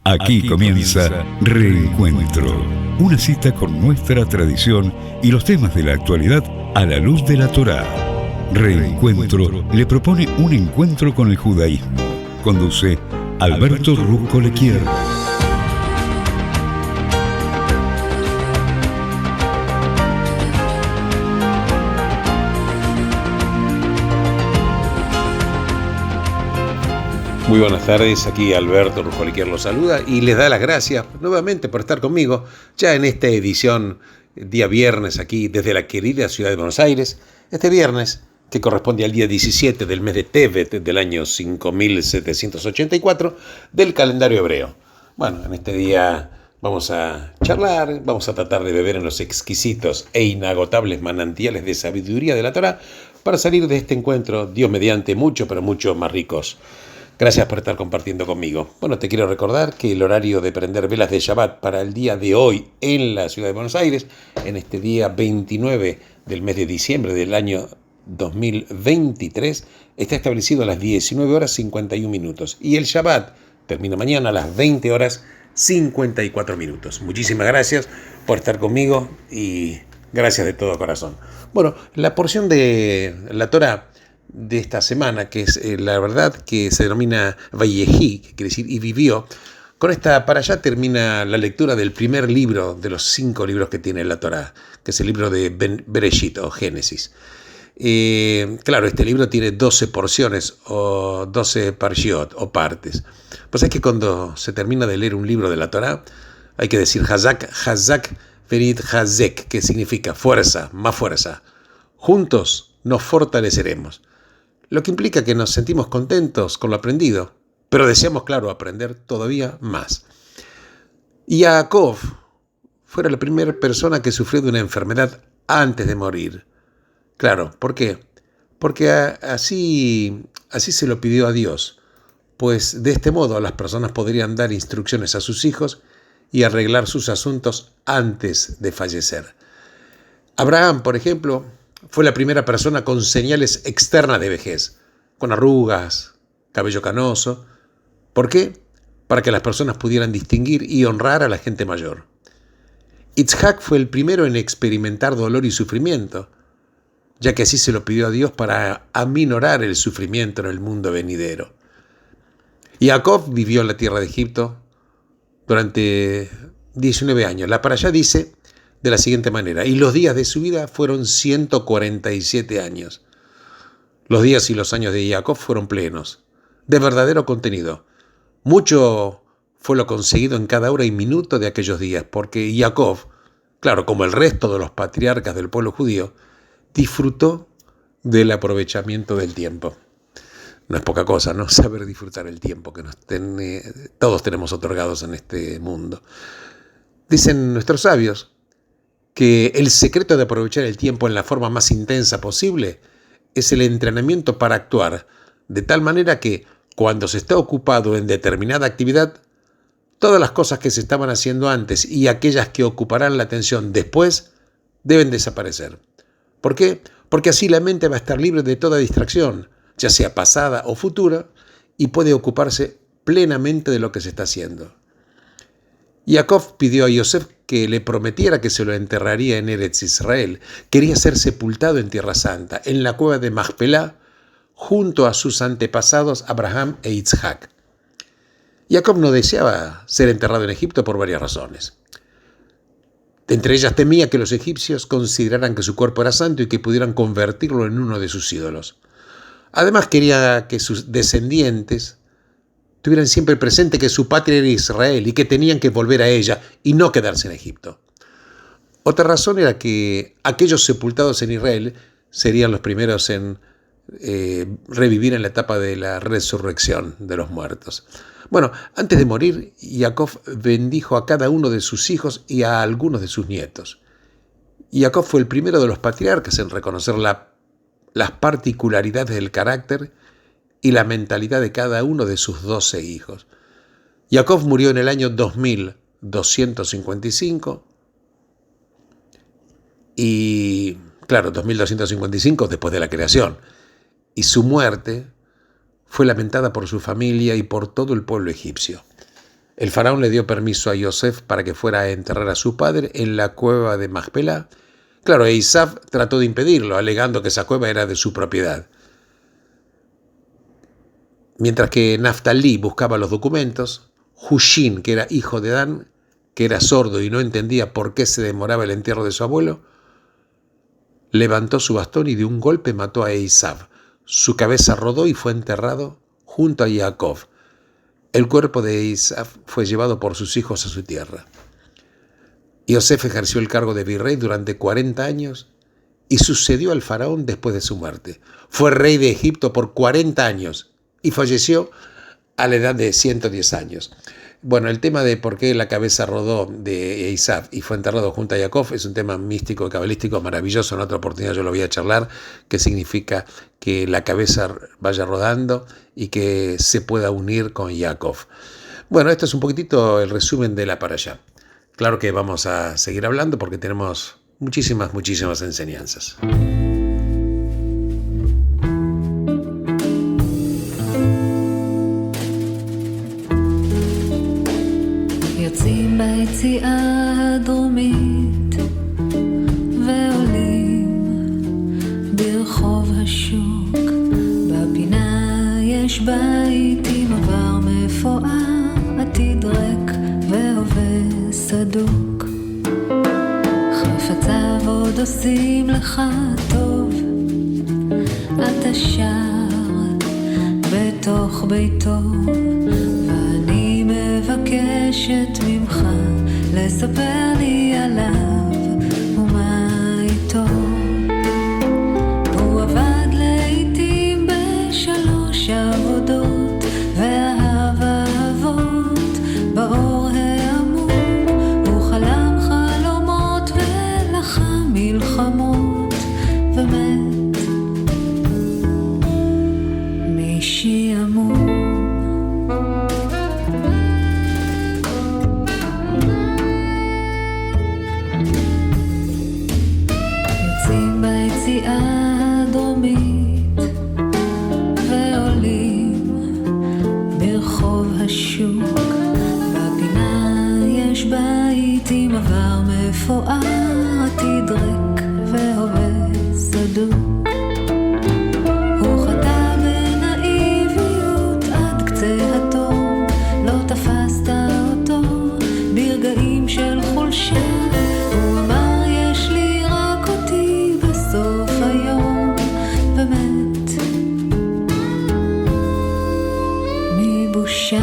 Aquí comienza Reencuentro, una cita con nuestra tradición y los temas de la actualidad a la luz de la Torá. Reencuentro le propone un encuentro con el judaísmo. Conduce Alberto Rusco Lequier. Muy buenas tardes, aquí Alberto Rujoliquier los saluda y les da las gracias nuevamente por estar conmigo ya en esta edición día viernes aquí desde la querida ciudad de Buenos Aires. Este viernes que corresponde al día 17 del mes de Tevet del año 5784 del calendario hebreo. Bueno, en este día vamos a charlar, vamos a tratar de beber en los exquisitos e inagotables manantiales de sabiduría de la Torá para salir de este encuentro, Dios mediante, mucho pero mucho más ricos. Gracias por estar compartiendo conmigo. Bueno, te quiero recordar que el horario de prender velas de Shabbat para el día de hoy en la ciudad de Buenos Aires, en este día 29 del mes de diciembre del año 2023, está establecido a las 19 horas 51 minutos. Y el Shabbat termina mañana a las 20 horas 54 minutos. Muchísimas gracias por estar conmigo y gracias de todo corazón. Bueno, la porción de la Torá de esta semana, que es la verdad que se denomina Vayehi, que quiere decir y vivió. Con esta para allá termina la lectura del primer libro de los 5 libros que tiene la Torá, que es el libro de Bereshit o Génesis. Claro, este libro tiene 12 porciones o 12 parshiot o partes. Pues es que cuando se termina de leer un libro de la Torá, hay que decir Hazak, Hazak, Verit Hazek, que significa fuerza, más fuerza. Juntos nos fortaleceremos. Lo que implica que nos sentimos contentos con lo aprendido, pero deseamos, claro, aprender todavía más. Jacob fuera la primera persona que sufrió de una enfermedad antes de morir. Claro, ¿por qué? Porque así se lo pidió a Dios, pues de este modo las personas podrían dar instrucciones a sus hijos y arreglar sus asuntos antes de fallecer. Abraham, por ejemplo, fue la primera persona con señales externas de vejez, con arrugas, cabello canoso. ¿Por qué? Para que las personas pudieran distinguir y honrar a la gente mayor. Itzhak fue el primero en experimentar dolor y sufrimiento, ya que así se lo pidió a Dios para aminorar el sufrimiento en el mundo venidero. Jacob vivió en la tierra de Egipto durante 19 años. La parashá dice de la siguiente manera: y los días de su vida fueron 147 años. Los días y los años de Jacob fueron plenos, de verdadero contenido. Mucho fue lo conseguido en cada hora y minuto de aquellos días, porque Jacob, claro, como el resto de los patriarcas del pueblo judío, disfrutó del aprovechamiento del tiempo. No es poca cosa, ¿no? Saber disfrutar el tiempo que todos tenemos otorgados en este mundo. Dicen nuestros sabios que el secreto de aprovechar el tiempo en la forma más intensa posible es el entrenamiento para actuar de tal manera que, cuando se está ocupado en determinada actividad, todas las cosas que se estaban haciendo antes y aquellas que ocuparán la atención después deben desaparecer. ¿Por qué? Porque así la mente va a estar libre de toda distracción, ya sea pasada o futura, y puede ocuparse plenamente de lo que se está haciendo. Jacob pidió a Yosef que le prometiera que se lo enterraría en Eretz Israel. Quería ser sepultado en Tierra Santa, en la cueva de Machpelah, junto a sus antepasados Abraham e Itzhak. Jacob no deseaba ser enterrado en Egipto por varias razones. Entre ellas temía que los egipcios consideraran que su cuerpo era santo y que pudieran convertirlo en uno de sus ídolos. Además quería que sus descendientes tuvieran siempre presente que su patria era Israel y que tenían que volver a ella y no quedarse en Egipto. Otra razón era que aquellos sepultados en Israel serían los primeros en revivir en la etapa de la resurrección de los muertos. Bueno, antes de morir, Jacob bendijo a cada uno de sus hijos y a algunos de sus nietos. Jacob fue el primero de los patriarcas en reconocer las particularidades del carácter y la mentalidad de cada uno de sus 12 hijos. Jacob murió en el año 2255 y, claro, 2255 después de la creación. Y su muerte fue lamentada por su familia y por todo el pueblo egipcio. El faraón le dio permiso a Yosef para que fuera a enterrar a su padre en la cueva de Macpela. Claro, Esav trató de impedirlo, alegando que esa cueva era de su propiedad. Mientras que Naftalí buscaba los documentos, Hushín, que era hijo de Dan, que era sordo y no entendía por qué se demoraba el entierro de su abuelo, levantó su bastón y de un golpe mató a Esav. Su cabeza rodó y fue enterrado junto a Jacob. El cuerpo de Esav fue llevado por sus hijos a su tierra. Yosef ejerció el cargo de virrey durante 40 años y sucedió al faraón después de su muerte. Fue rey de Egipto por 40 años y falleció a la edad de 110 años. Bueno, el tema de por qué la cabeza rodó de Esav y fue enterrado junto a Jacob es un tema místico y cabalístico maravilloso. En otra oportunidad yo lo voy a charlar, que significa que la cabeza vaya rodando y que se pueda unir con Jacob. Bueno, esto es un poquitito el resumen de la parashá. Claro que vamos a seguir hablando porque tenemos muchísimas enseñanzas. יוצאים ביציאה הדרומית ועולים ברחוב השוק, בפינה יש בית עם עבר מפואר, עתיד ריק והווה סדוק, חפציו עוד עושים לך טוב, אתה שר בתוך ביתו, ואני מבקשת ממך לספר לי עליו ומה איתו. הוא עבד לעתים בשלוש עבודות ואהב אהבות באור העמוק, הוא חלם חלומות ולחם מלחמות ומת משעמום. יוצאים ביציאה הדרומית ועולים ברחוב השוק, בפינה יש בית עם עבר מפואר, עתיד ריק והווה סדוק, הוא חטא בנאיביות עד קצה התום, לא תפסת אותו ברגעים של חולשה, הוא אמר יש לי רק אותי בסוף היום, ומת מבושה.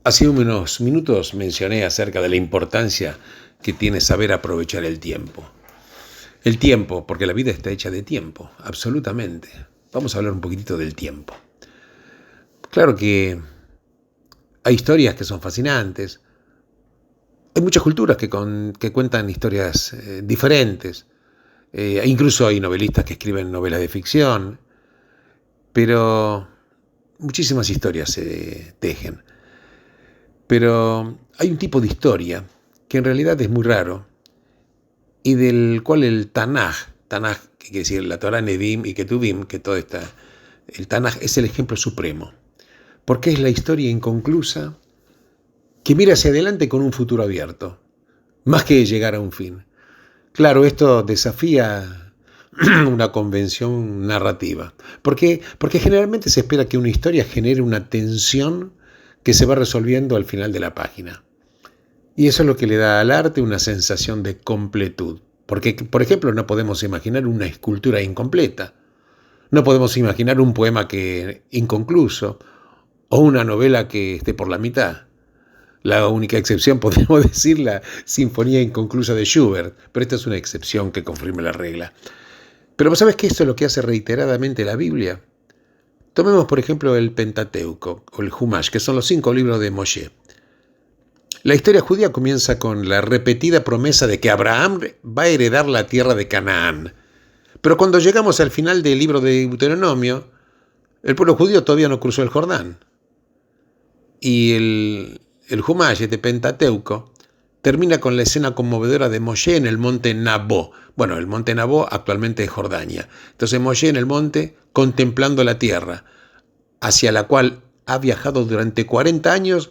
Hace unos minutos mencioné acerca de la importancia que tiene saber aprovechar el tiempo. El tiempo, porque la vida está hecha de tiempo, absolutamente. Vamos a hablar un poquitito del tiempo. Claro que hay historias que son fascinantes. Hay muchas culturas que cuentan historias diferentes. Incluso hay novelistas que escriben novelas de ficción. Pero muchísimas historias se tejen. Pero hay un tipo de historia que en realidad es muy raro y del cual el Tanaj, que quiere decir la Torá, Nevi'im y Ketuvim, que todo está, el Tanaj es el ejemplo supremo. porque es la historia inconclusa que mira hacia adelante con un futuro abierto, más que llegar a un fin. Claro, esto desafía una convención narrativa. ¿Por qué? Porque generalmente se espera que una historia genere una tensión que se va resolviendo al final de la página. Y eso es lo que le da al arte una sensación de completud. Porque, por ejemplo, no podemos imaginar una escultura incompleta. No podemos imaginar un poema inconcluso o una novela que esté por la mitad. La única excepción, podemos decir, la Sinfonía Inconclusa de Schubert, pero esta es una excepción que confirma la regla. Pero ¿sabes qué? Esto es lo que hace reiteradamente la Biblia. Tomemos, por ejemplo, el Pentateuco o el Humash, que son los 5 libros de Moshe. La historia judía comienza con la repetida promesa de que Abraham va a heredar la tierra de Canaán. Pero cuando llegamos al final del libro de Deuteronomio, el pueblo judío todavía no cruzó el Jordán. Y el Humash, este Pentateuco, termina con la escena conmovedora de Moshe en el monte Nabó. Bueno, el monte Nabó actualmente es Jordania. Entonces Moshe en el monte contemplando la tierra, hacia la cual ha viajado durante 40 años,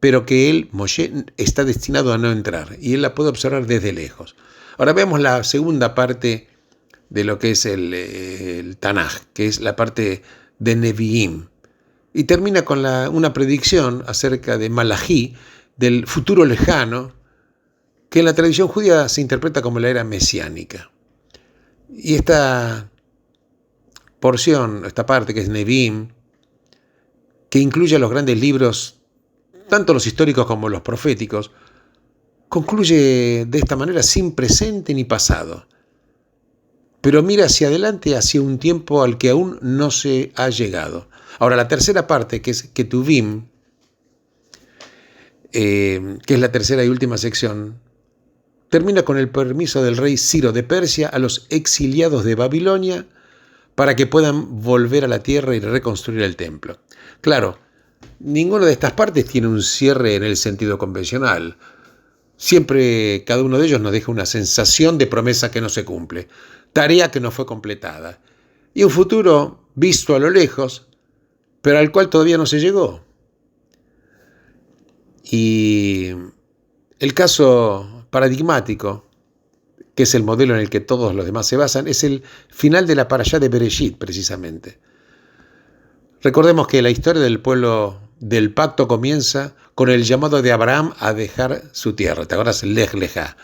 pero que él, Moshe, está destinado a no entrar. Y él la puede observar desde lejos. Ahora veamos la segunda parte de lo que es el Tanaj, que es la parte de Nevi'im. Y termina con una predicción acerca de Malají, del futuro lejano, que en la tradición judía se interpreta como la era mesiánica. Y esta porción, esta parte que es Nevi'im, que incluye los grandes libros, tanto los históricos como los proféticos, concluye de esta manera sin presente ni pasado, pero mira hacia adelante, hacia un tiempo al que aún no se ha llegado. Ahora, la tercera parte, que es Ketuvim, que es la tercera y última sección, termina con el permiso del rey Ciro de Persia a los exiliados de Babilonia para que puedan volver a la tierra y reconstruir el templo. Claro, ninguna de estas partes tiene un cierre en el sentido convencional. Siempre cada uno de ellos nos deja una sensación de promesa que no se cumple, tarea que no fue completada, y un futuro visto a lo lejos, pero al cual todavía no se llegó. Y el caso paradigmático, que es el modelo en el que todos los demás se basan, es el final de la parashá de Bereshit, precisamente. Recordemos que la historia del pueblo del pacto comienza con el llamado de Abraham a dejar su tierra. ¿Te acuerdas? Lej Lejá.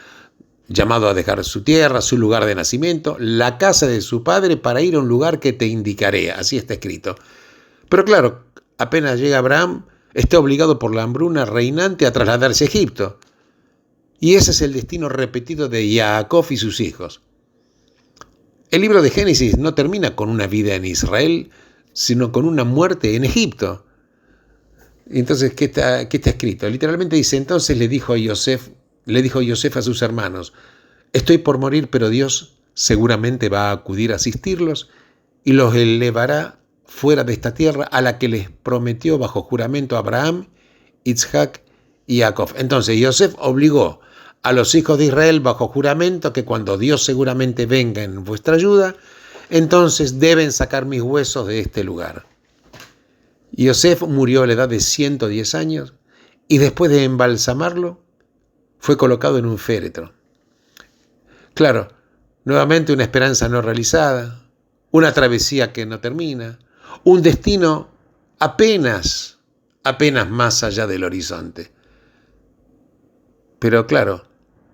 Llamado a dejar su tierra, su lugar de nacimiento, la casa de su padre, para ir a un lugar que te indicaré. Así está escrito. Pero claro, apenas llega Abraham, está obligado por la hambruna reinante a trasladarse a Egipto. Y ese es el destino repetido de Jacob y sus hijos. El libro de Génesis no termina con una vida en Israel, sino con una muerte en Egipto. Entonces, ¿qué está escrito? Literalmente dice, entonces le dijo Yosef a sus hermanos, estoy por morir, pero Dios seguramente va a acudir a asistirlos y los elevará fuera de esta tierra a la que les prometió bajo juramento a Abraham, Isaac y Jacob. Entonces Yosef obligó a los hijos de Israel bajo juramento que cuando Dios seguramente venga en vuestra ayuda, entonces deben sacar mis huesos de este lugar. Yosef murió a la edad de 110 años y después de embalsamarlo fue colocado en un féretro. Claro, nuevamente una esperanza no realizada, una travesía que no termina, un destino apenas más allá del horizonte. Pero claro,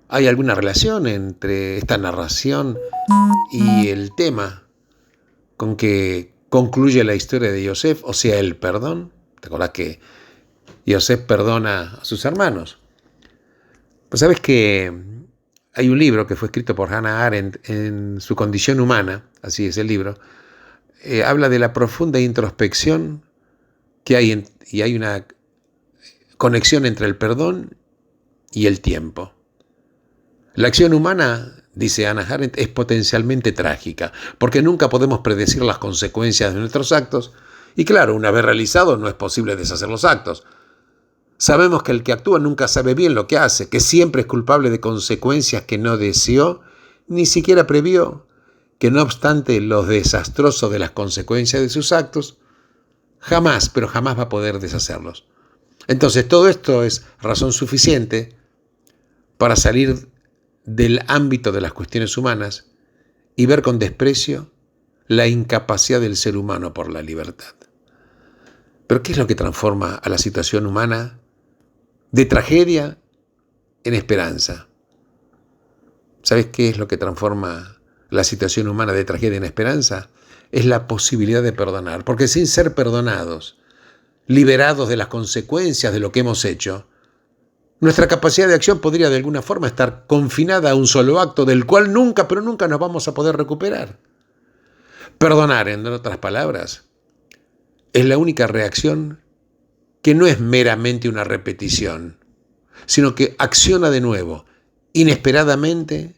¿hay alguna relación entre esta narración y el tema con que concluye la historia de Yosef, o sea, el perdón? ¿Te acordás que Yosef perdona a sus hermanos? Pues sabes que hay un libro que fue escrito por Hannah Arendt en Su condición humana, así es el libro, habla de la profunda introspección que hay y hay una conexión entre el perdón y el tiempo. La acción humana, dice Hannah Arendt, es potencialmente trágica, porque nunca podemos predecir las consecuencias de nuestros actos, y claro, una vez realizado no es posible deshacer los actos. Sabemos que el que actúa nunca sabe bien lo que hace, que siempre es culpable de consecuencias que no deseó, ni siquiera previó, que no obstante lo desastroso de las consecuencias de sus actos, Jamás, pero jamás va a poder deshacerlos. Entonces, todo esto es razón suficiente para salir del ámbito de las cuestiones humanas y ver con desprecio la incapacidad del ser humano por la libertad. Pero ¿qué es lo que transforma a la situación humana de tragedia en esperanza? ¿Sabes qué es lo que transforma la situación humana de tragedia en esperanza? Es la posibilidad de perdonar, porque sin ser perdonados, liberados de las consecuencias de lo que hemos hecho, nuestra capacidad de acción podría de alguna forma estar confinada a un solo acto del cual nunca, pero nunca nos vamos a poder recuperar. Perdonar, en otras palabras, es la única reacción que no es meramente una repetición, sino que acciona de nuevo, inesperadamente,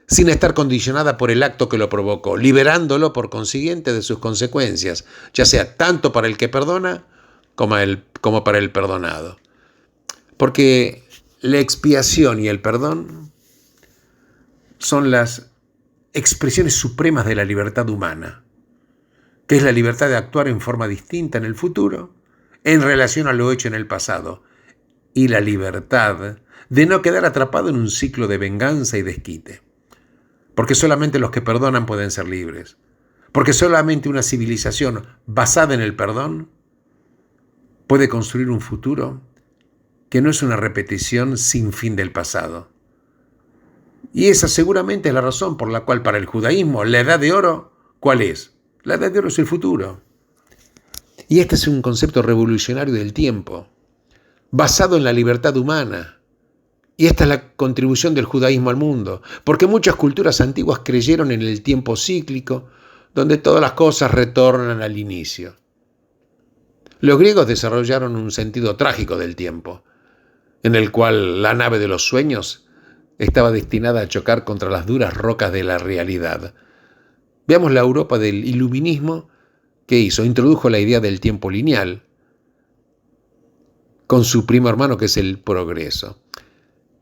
sin estar condicionada por el acto que lo provocó, liberándolo por consiguiente de sus consecuencias, ya sea tanto para el que perdona como para el perdonado. Porque la expiación y el perdón son las expresiones supremas de la libertad humana, que es la libertad de actuar en forma distinta en el futuro en relación a lo hecho en el pasado, y la libertad de no quedar atrapado en un ciclo de venganza y desquite. Porque solamente los que perdonan pueden ser libres. Porque solamente una civilización basada en el perdón puede construir un futuro que no es una repetición sin fin del pasado. Y esa seguramente es la razón por la cual para el judaísmo la edad de oro, ¿cuál es? La edad de oro es el futuro. Y este es un concepto revolucionario del tiempo, basado en la libertad humana. Y esta es la contribución del judaísmo al mundo, porque muchas culturas antiguas creyeron en el tiempo cíclico, donde todas las cosas retornan al inicio. Los griegos desarrollaron un sentido trágico del tiempo, en el cual la nave de los sueños estaba destinada a chocar contra las duras rocas de la realidad. Veamos la Europa del iluminismo. ¿Qué hizo? Introdujo la idea del tiempo lineal, con su primo hermano que es el progreso.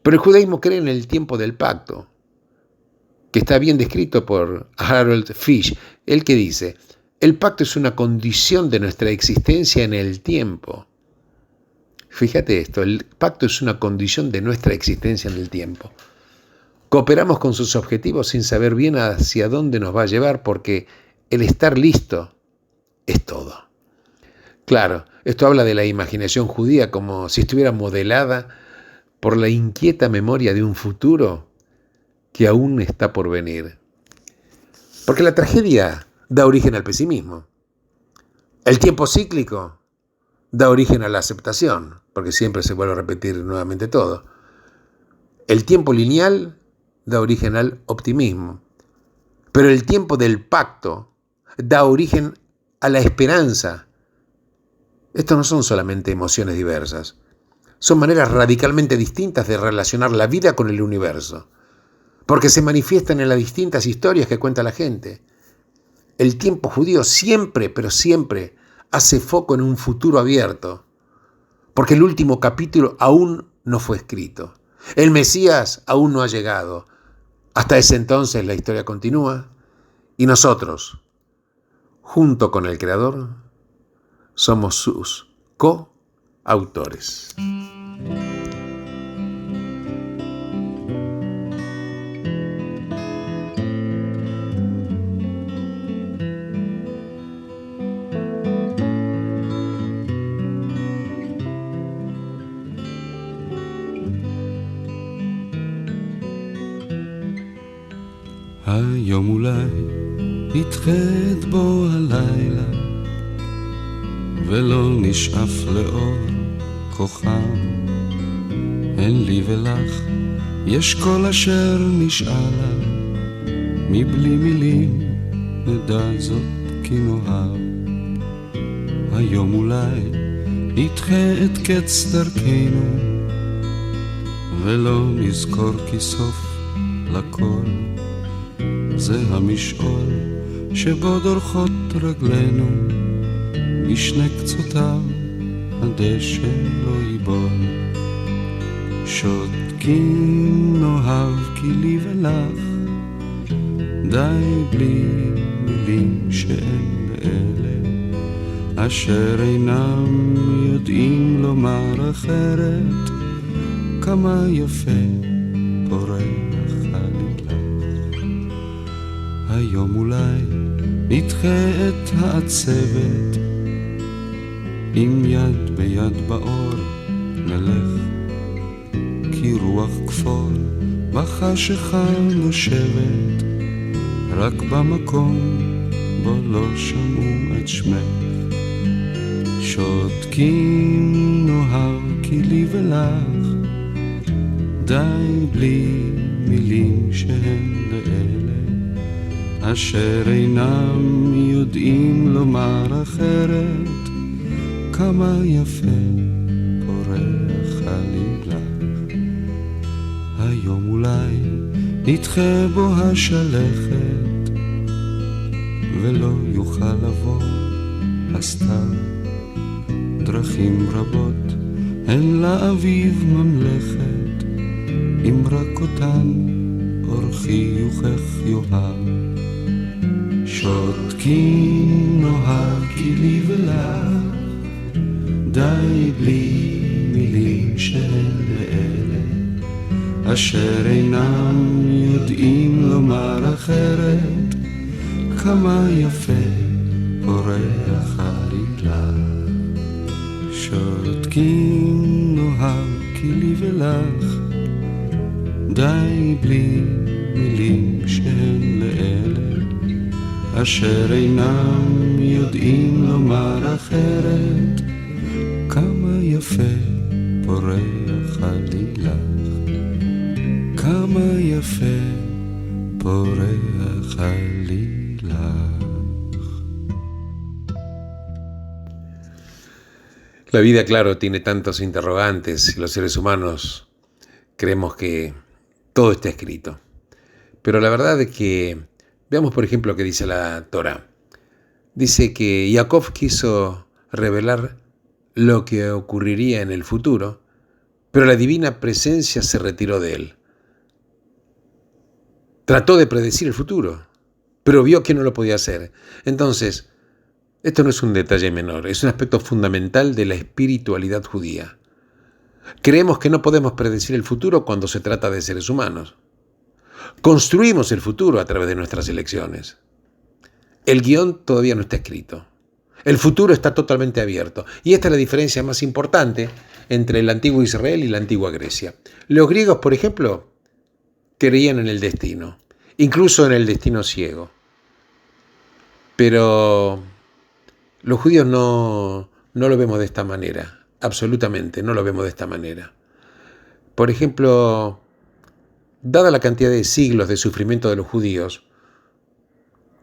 Pero el judaísmo cree en el tiempo del pacto, que está bien descrito por Harold Fish, el que dice: el pacto es una condición de nuestra existencia en el tiempo. Fíjate esto, el pacto es una condición de nuestra existencia en el tiempo. Cooperamos con sus objetivos sin saber bien hacia dónde nos va a llevar, porque el estar listo es todo. Claro, esto habla de la imaginación judía como si estuviera modelada por la inquieta memoria de un futuro que aún está por venir. Porque la tragedia da origen al pesimismo. El tiempo cíclico da origen a la aceptación, porque siempre se vuelve a repetir nuevamente todo. El tiempo lineal da origen al optimismo. Pero el tiempo del pacto da origen a la esperanza. Estos no son solamente emociones diversas. Son maneras radicalmente distintas de relacionar la vida con el universo, porque se manifiestan en las distintas historias que cuenta la gente. El tiempo judío siempre, pero siempre, hace foco en un futuro abierto, porque el último capítulo aún no fue escrito. El Mesías aún no ha llegado. Hasta ese entonces la historia continúa, y nosotros, junto con el Creador, somos sus coautores. היום אולי יתחד בו הלילה ולא נשאף לאור כוכב. אין לי ולך יש כל אשר נשאלה, מבלי מילים נדע זאת כי נאהב. היום אולי נדחה את קץ דרכנו ולא נזכור כי סוף לכל זה המשעול שבו דורכות רגלינו, משני קצותיו הדשא לא ייבול. שותקים נאהב כי לי ולך, די בלי מילים שאין לאלה. אשר אינם יודעים לומר אחרת, כמה יפה פורח עלילך. היום אולי נדחה את העצבת, עם יד ביד באור נלך, כי רוח כפור בחשכה נושבת, רק במקום בו לא שמעו את שמך. שותקים נוהר כי לי ולך, די בלי מילים שהן לאלה, אשר אינם יודעים לומר אחרת, כמה יפה פורח עלילך. היום אולי נדחה בו השלכת, ולא יוכל לבוא הסתיו. דרכים רבות הן לאביב ממלכת, אם רק אותן אור חיוכך יאהב. שותקים נוהר כי לי ולך, די בלי מילים שהן לאלה, אשר אינם יודעים לומר אחרת, כמה יפה פורח עלילך. שותקים נוהר כי לי ולך, די בלי מילים שהן לאלה, אשר אינם יודעים לומר אחרת, כמה יפה פורח עלילך. כמה יפה פורח עלילך. La vida, claro, tiene tantos interrogantes y los seres humanos creemos que todo está escrito. Pero la verdad es que, veamos por ejemplo lo que dice la Torá. Dice que Jacob quiso revelar lo que ocurriría en el futuro, pero la divina presencia se retiró de él. Trató de predecir el futuro, pero vio que no lo podía hacer. Entonces, esto no es un detalle menor, es un aspecto fundamental de la espiritualidad judía. Creemos que no podemos predecir el futuro cuando se trata de seres humanos. Construimos el futuro a través de nuestras elecciones. El guión todavía no está escrito. El futuro está totalmente abierto. Y esta es la diferencia más importante entre el antiguo Israel y la antigua Grecia. Los griegos, por ejemplo, creían en el destino, incluso en el destino ciego. Pero los judíos no lo vemos de esta manera, absolutamente no lo vemos de esta manera. Por ejemplo, dada la cantidad de siglos de sufrimiento de los judíos,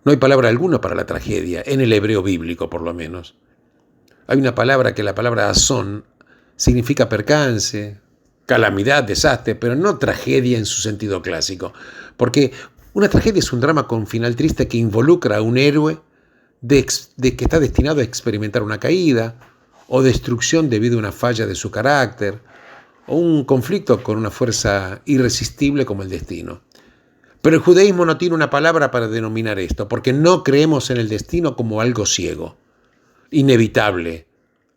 no hay palabra alguna para la tragedia, en el hebreo bíblico por lo menos. Hay una palabra que la palabra asón significa percance, calamidad, desastre, pero no tragedia en su sentido clásico. Porque una tragedia es un drama con final triste que involucra a un héroe de que está destinado a experimentar una caída o destrucción debido a una falla de su carácter o un conflicto con una fuerza irresistible como el destino. Pero el judaísmo no tiene una palabra para denominar esto, porque no creemos en el destino como algo ciego, inevitable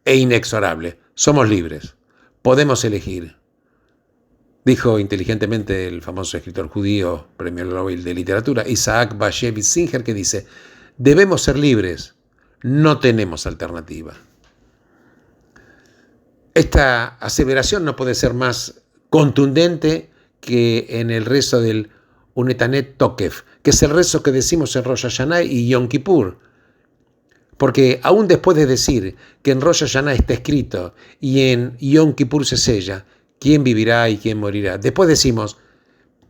e inexorable. Somos libres, podemos elegir. Dijo inteligentemente el famoso escritor judío, premio Nobel de literatura, Isaac Bashevis Singer, que dice: debemos ser libres, no tenemos alternativa. Esta aseveración no puede ser más contundente que en el rezo del Unetanet Tokef, que es el rezo que decimos en Rosh Hashanah y Yom Kippur. Porque aún después de decir que en Rosh Hashanah está escrito y en Yom Kippur se sella quién vivirá y quién morirá, después decimos: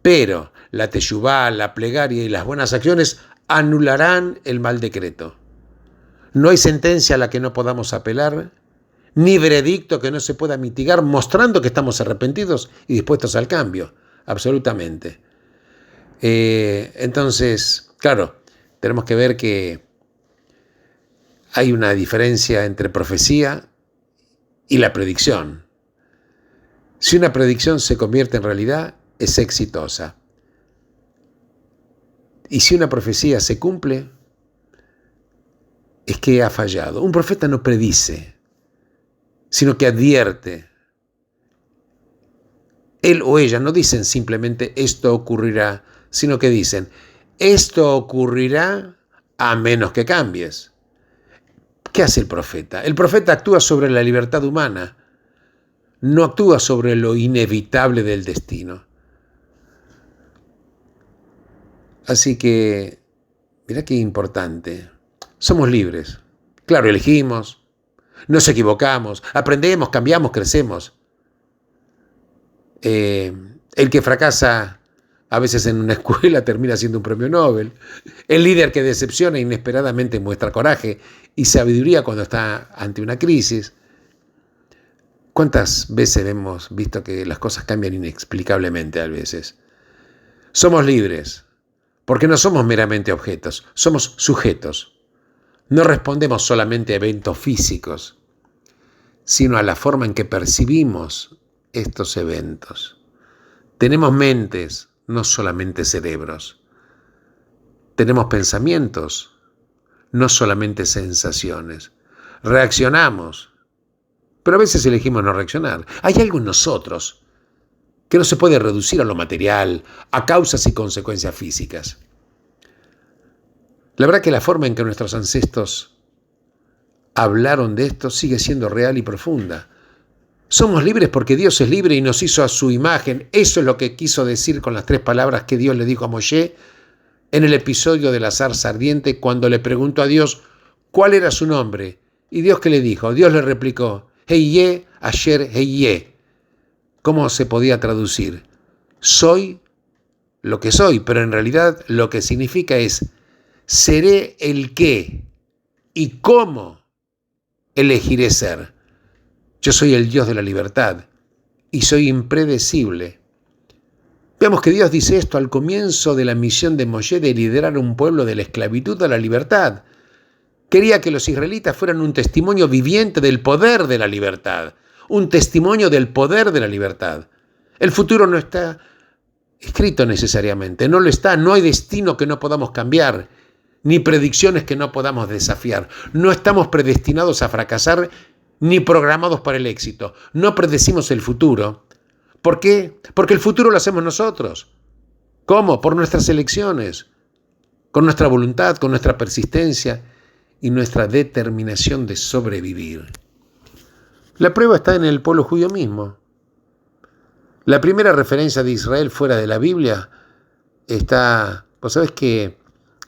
pero la teshuvá, la plegaria y las buenas acciones anularán el mal decreto. No hay sentencia a la que no podamos apelar, ni veredicto que no se pueda mitigar, mostrando que estamos arrepentidos y dispuestos al cambio, absolutamente. Entonces, claro, tenemos que ver que hay una diferencia entre profecía y la predicción. Si una predicción se convierte en realidad, es exitosa. Y si una profecía se cumple, es que ha fallado. Un profeta no predice, sino que advierte. Él o ella no dicen simplemente esto ocurrirá, sino que dicen esto ocurrirá a menos que cambies. ¿Qué hace el profeta? El profeta actúa sobre la libertad humana, no actúa sobre lo inevitable del destino. Así que, mirá qué importante. Somos libres. Claro, elegimos, nos equivocamos, aprendemos, cambiamos, crecemos. El que fracasa a veces en una escuela termina siendo un premio Nobel. El líder que decepciona inesperadamente muestra coraje y sabiduría cuando está ante una crisis. ¿Cuántas veces hemos visto que las cosas cambian inexplicablemente a veces? Somos libres, porque no somos meramente objetos, somos sujetos. No respondemos solamente a eventos físicos, sino a la forma en que percibimos estos eventos. Tenemos mentes, no solamente cerebros. Tenemos pensamientos, no solamente sensaciones. Reaccionamos, pero a veces elegimos no reaccionar. Hay algo en nosotros que no se puede reducir a lo material, a causas y consecuencias físicas. La verdad que la forma en que nuestros ancestros hablaron de esto sigue siendo real y profunda. Somos libres porque Dios es libre y nos hizo a su imagen. Eso es lo que quiso decir con las 3 palabras que Dios le dijo a Moshe en el episodio de la zarza ardiente, cuando le preguntó a Dios cuál era su nombre. ¿Y Dios qué le dijo? Dios le replicó, Heye Asher Heye. ¿Cómo se podía traducir? Soy lo que soy, pero en realidad lo que significa es seré el qué y cómo elegiré ser. Yo soy el Dios de la libertad y soy impredecible. Veamos que Dios dice esto al comienzo de la misión de Moshe de liderar un pueblo de la esclavitud a la libertad. Quería que los israelitas fueran un testimonio viviente del poder de la libertad, un testimonio del poder de la libertad. El futuro no está escrito necesariamente, no lo está, no hay destino que no podamos cambiar, ni predicciones que no podamos desafiar. No estamos predestinados a fracasar ni programados para el éxito. No predecimos el futuro. ¿Por qué? Porque el futuro lo hacemos nosotros. ¿Cómo? Por nuestras elecciones, con nuestra voluntad, con nuestra persistencia y nuestra determinación de sobrevivir. La prueba está en el pueblo judío mismo. La primera referencia de Israel fuera de la Biblia está, vos sabés que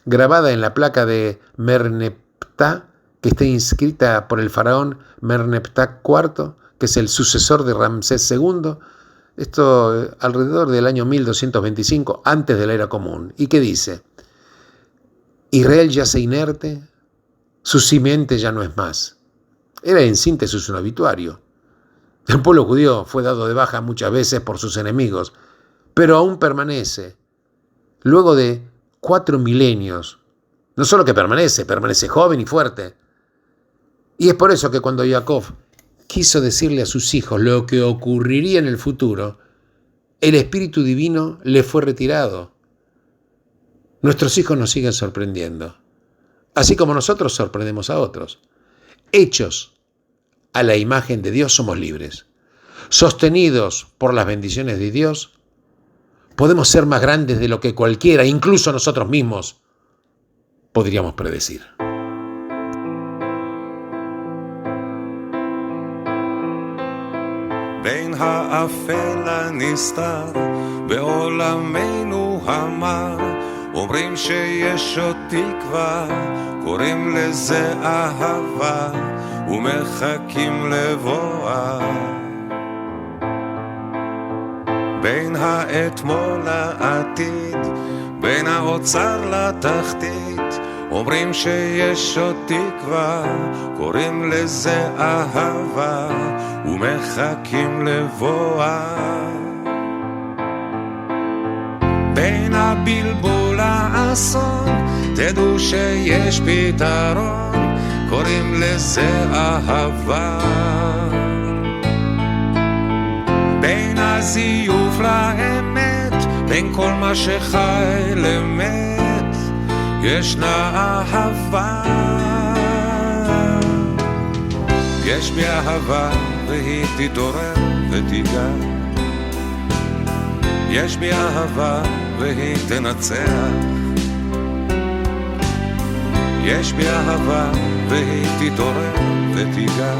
grabada en la placa de Merneptah, que está inscrita por el faraón Merneptah IV, que es el sucesor de Ramsés II, esto alrededor del año 1225, antes de la era común. ¿Y qué dice? Israel yace inerte, su simiente ya no es más. Era en síntesis un obituario. El pueblo judío fue dado de baja muchas veces por sus enemigos, pero aún permanece. Luego de 4 milenios, no solo que permanece joven y fuerte. Y es por eso que cuando Jacob quiso decirle a sus hijos lo que ocurriría en el futuro, el Espíritu Divino le fue retirado. Nuestros hijos nos siguen sorprendiendo, así como nosotros sorprendemos a otros. Hechos a la imagen de Dios somos libres. Sostenidos por las bendiciones de Dios, podemos ser más grandes de lo que cualquiera, incluso nosotros mismos, podríamos predecir. בין האפל הנסתר בעולמנו המר, אומרים שיש עוד תקווה, קוראים לזה אהבה ומחכים לבואה. בין האתמול לעתיד, בין האוצר לתחתית, אומרים שיש עוד תקווה, קוראים לזה אהבה ומחכים לבואה. בין הבלבול לאסון, תדעו שיש פתרון, קוראים לזה אהבה. בין הזיוף לאמת, בין כל מה שחי למת, ישנה אהבה. יש בי אהבה והיא תתעורר ותיגע. יש בי אהבה והיא תנצח. יש בי אהבה והיא תתעורר ותיגע.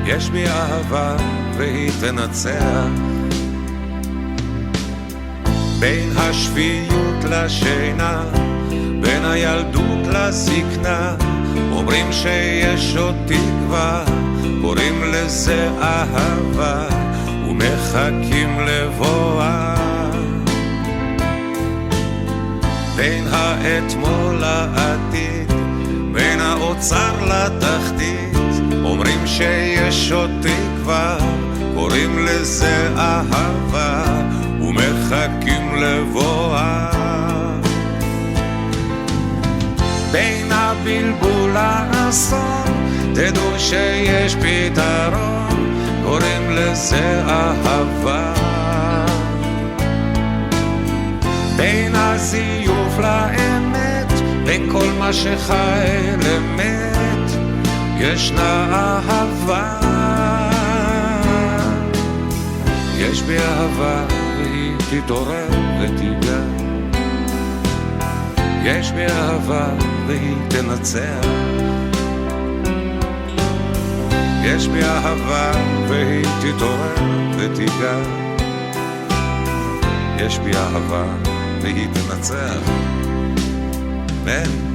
יש בי אהבה והיא תנצח. בין השפיות לשינה, בין הילדות לזקנה, אומרים שיש עוד תקווה, קוראים לזה אהבה ומחכים לבואה. בין האתמול לעתיד, בין האוצר לתחתית, אומרים שיש עוד תקווה, קוראים לזה אהבה ומחכים לבואה. בין הבלבול לאסון, תדעו שיש פתרון, קוראים לזה אהבה. בין הזיוף לאמת, בין כל מה שחי למת, ישנה אהבה. יש בי אהבה והיא תתעורר ותיגע. יש בי אהבה והיא תנצח. יש בי אהבה והיא תתעורר ותיגע. יש בי אהבה והיא תנצח. אמן.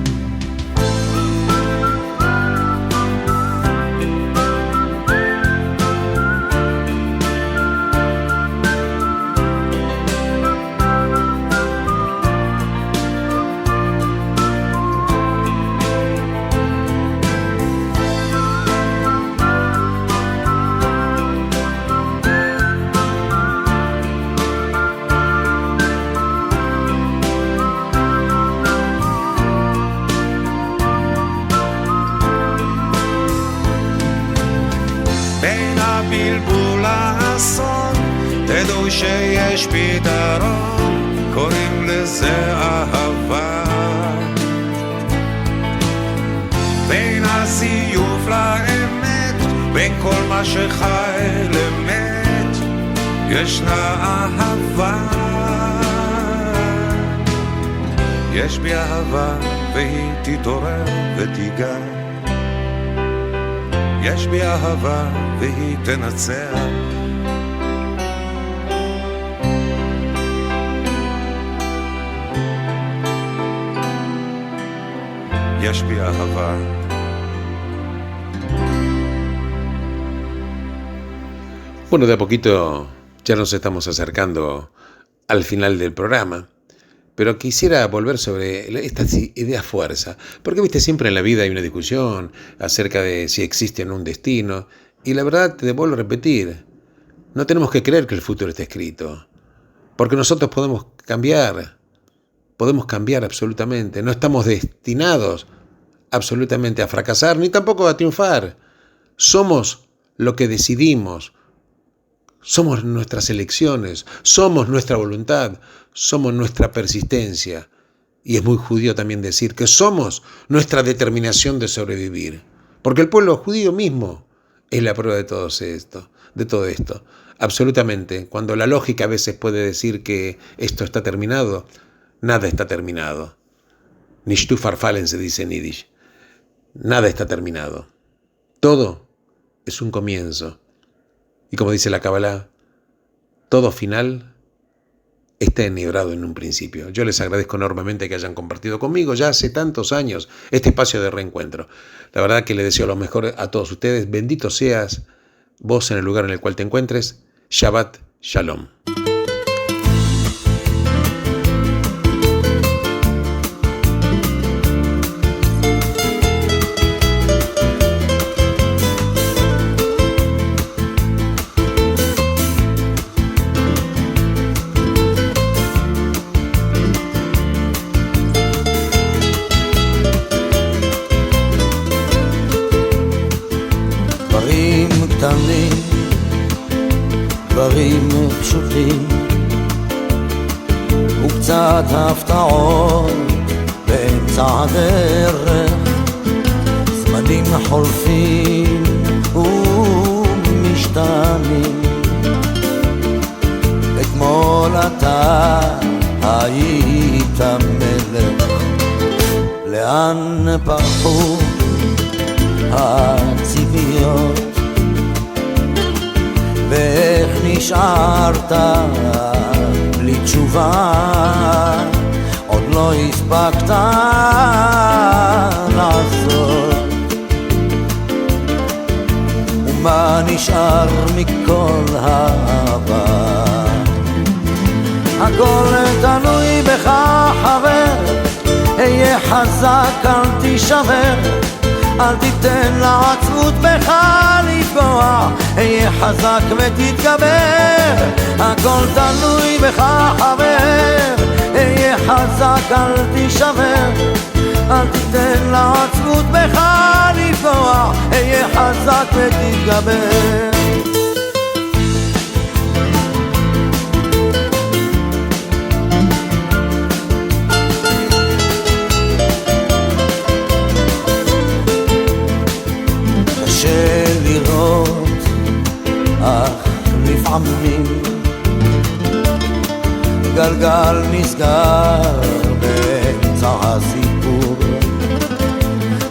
תדעו שיש פתרון, קוראים לזה אהבה. בין הזיוף לאמת, בין כל מה שחי למת, ישנה אהבה. יש בי אהבה והיא תתעורר ותיגע. יש בי אהבה והיא תנצח. יש בי אהבה. Bueno, de a poquito ya nos estamos acercando al final del programa, pero quisiera volver sobre estas ideas fuerza, porque viste, siempre en la vida hay una discusión acerca de si existe o no un destino, y la verdad te vuelvo a repetir, no tenemos que creer que el futuro está escrito, porque nosotros podemos cambiar absolutamente, no estamos destinados absolutamente a fracasar, ni tampoco a triunfar. Somos lo que decidimos, somos nuestras elecciones, somos nuestra voluntad, somos nuestra persistencia. Y es muy judío también decir que somos nuestra determinación de sobrevivir, porque el pueblo judío mismo es la prueba de todo esto. Absolutamente, cuando la lógica a veces puede decir que esto está terminado, nada está terminado. Nicht zu verfallen se dice en Yiddish. Nada está terminado. Todo es un comienzo. Y como dice la Kabbalah, todo final está enhebrado en un principio. Yo les agradezco enormemente que hayan compartido conmigo ya hace tantos años este espacio de reencuentro. La verdad que le deseo lo mejor a todos ustedes. Bendito seas vos en el lugar en el cual te encuentres. Shabbat Shalom. דברים פשוטים וקצת הפתעות באמצע הדרך, זמנים עומדים חולפים ומשתנים. אתמול אתה היית מלך, לאן פרחו הציפיות, ואיך נשארת בלי תשובה, עוד לא הספקת לעשות. ומה נשאר מכל העבר? הכל תלוי בך חבר, היה חזק אל תישבר, אל תיתן לעצמות בך לפגוע, היה חזק ותתגבר. הכל תלוי בך חבר, היה חזק אל תישבר, אל תיתן לעצמות בך לפגוע, היה חזק ותתגבר. לראות, אך לפעמים גלגל נסגר באמצע הסיפור,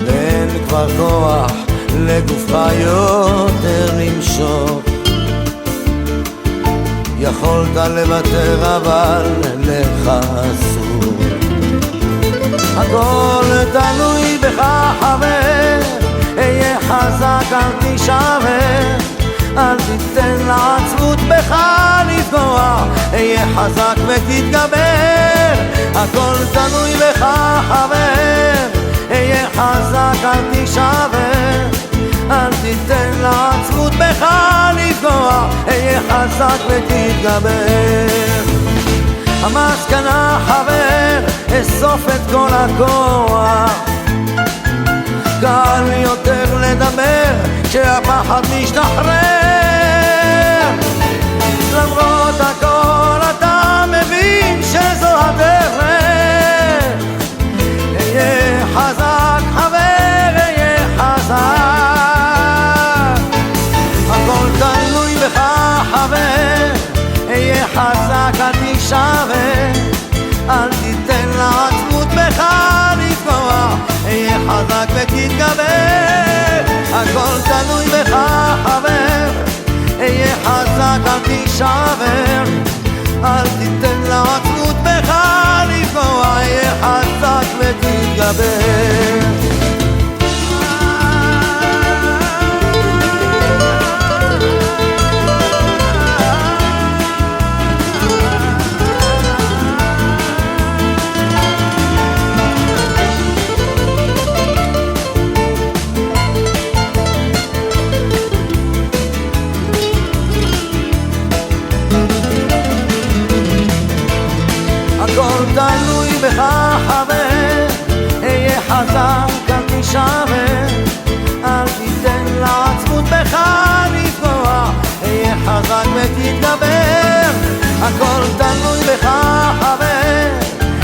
ואין כבר כוח לגופך יותר למשוך. יכולת לוותר אבל לך אסור. הכל תלוי בך חבר, היה חזק אל תישבר, אל תיתן לעצמות בך לפגוע, היה חזק ותתגבר. הכל תלוי בך חבר, היה חזק אל תישבר, אל תיתן לעצמות בך לפגוע, היה חזק ותתגבר. המסקנה חבר, אסוף את כל הכוח, קל יותר לדבר כשהפחד משתחרר. למרות הכל אתה מבין שזו הדרך, היה חזק חבר, היה חזק. הכל תלוי בך חבר, היה חזק אל תישבר, אל תיתן לעצמות בך לפגוע, היה חזק ותתגבר. הכל תלוי בך חבר, היה חזק אל תישבר, אל תיתן לעצמות בך לפגוע, היה חזק ותתגבר. הכל תלוי בך חבר, היה חזק אל תישבר, אל תיתן לעצמות בך לפגוע, היה חזק ותתגבר. הכל תלוי בך חבר,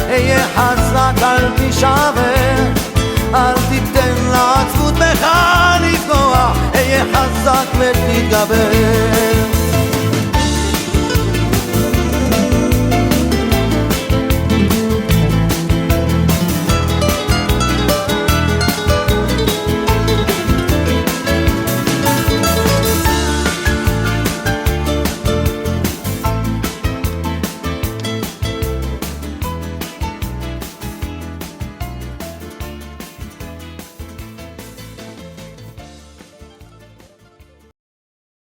היה חזק אל תישבר, אל תיתן לעצמות בך לפגוע, היה חזק ותתגבר.